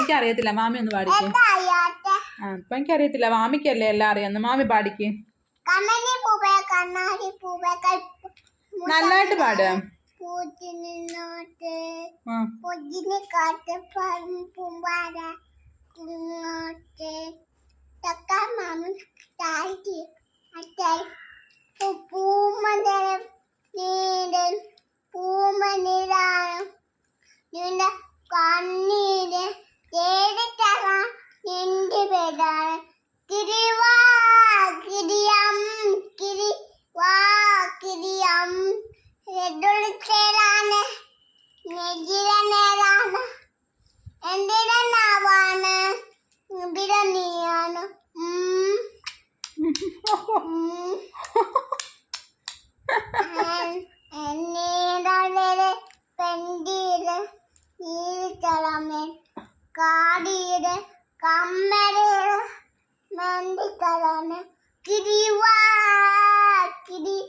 എനിക്കറിയത്തില്ല. മാമി ഒന്ന് പാടിക്ക്. ഇപ്പൊ എനിക്കറിയത്തില്ല. മാമിക്കല്ലേ എല്ലാം അറിയാന്ന്. മാമി പാടിക്ക്. നന്നായിട്ട് പാട്. കണ്ണീര് തേടിത്തറ നിന്റെ പേരാണ് കിരിവാ കിരിയം കിരി വാ കിരിയം എടുത്തേരാണ് നെജിര നേരാണ് എന്തിനാ നാവാണ് ബിരണിയാണ് എന്നീടേ പെണ്ടീര് നീരിത്തളമേ കാടിയുടെ കമ്മരേറ് മെന്തിത്തളമേ കിരിവാ കിരി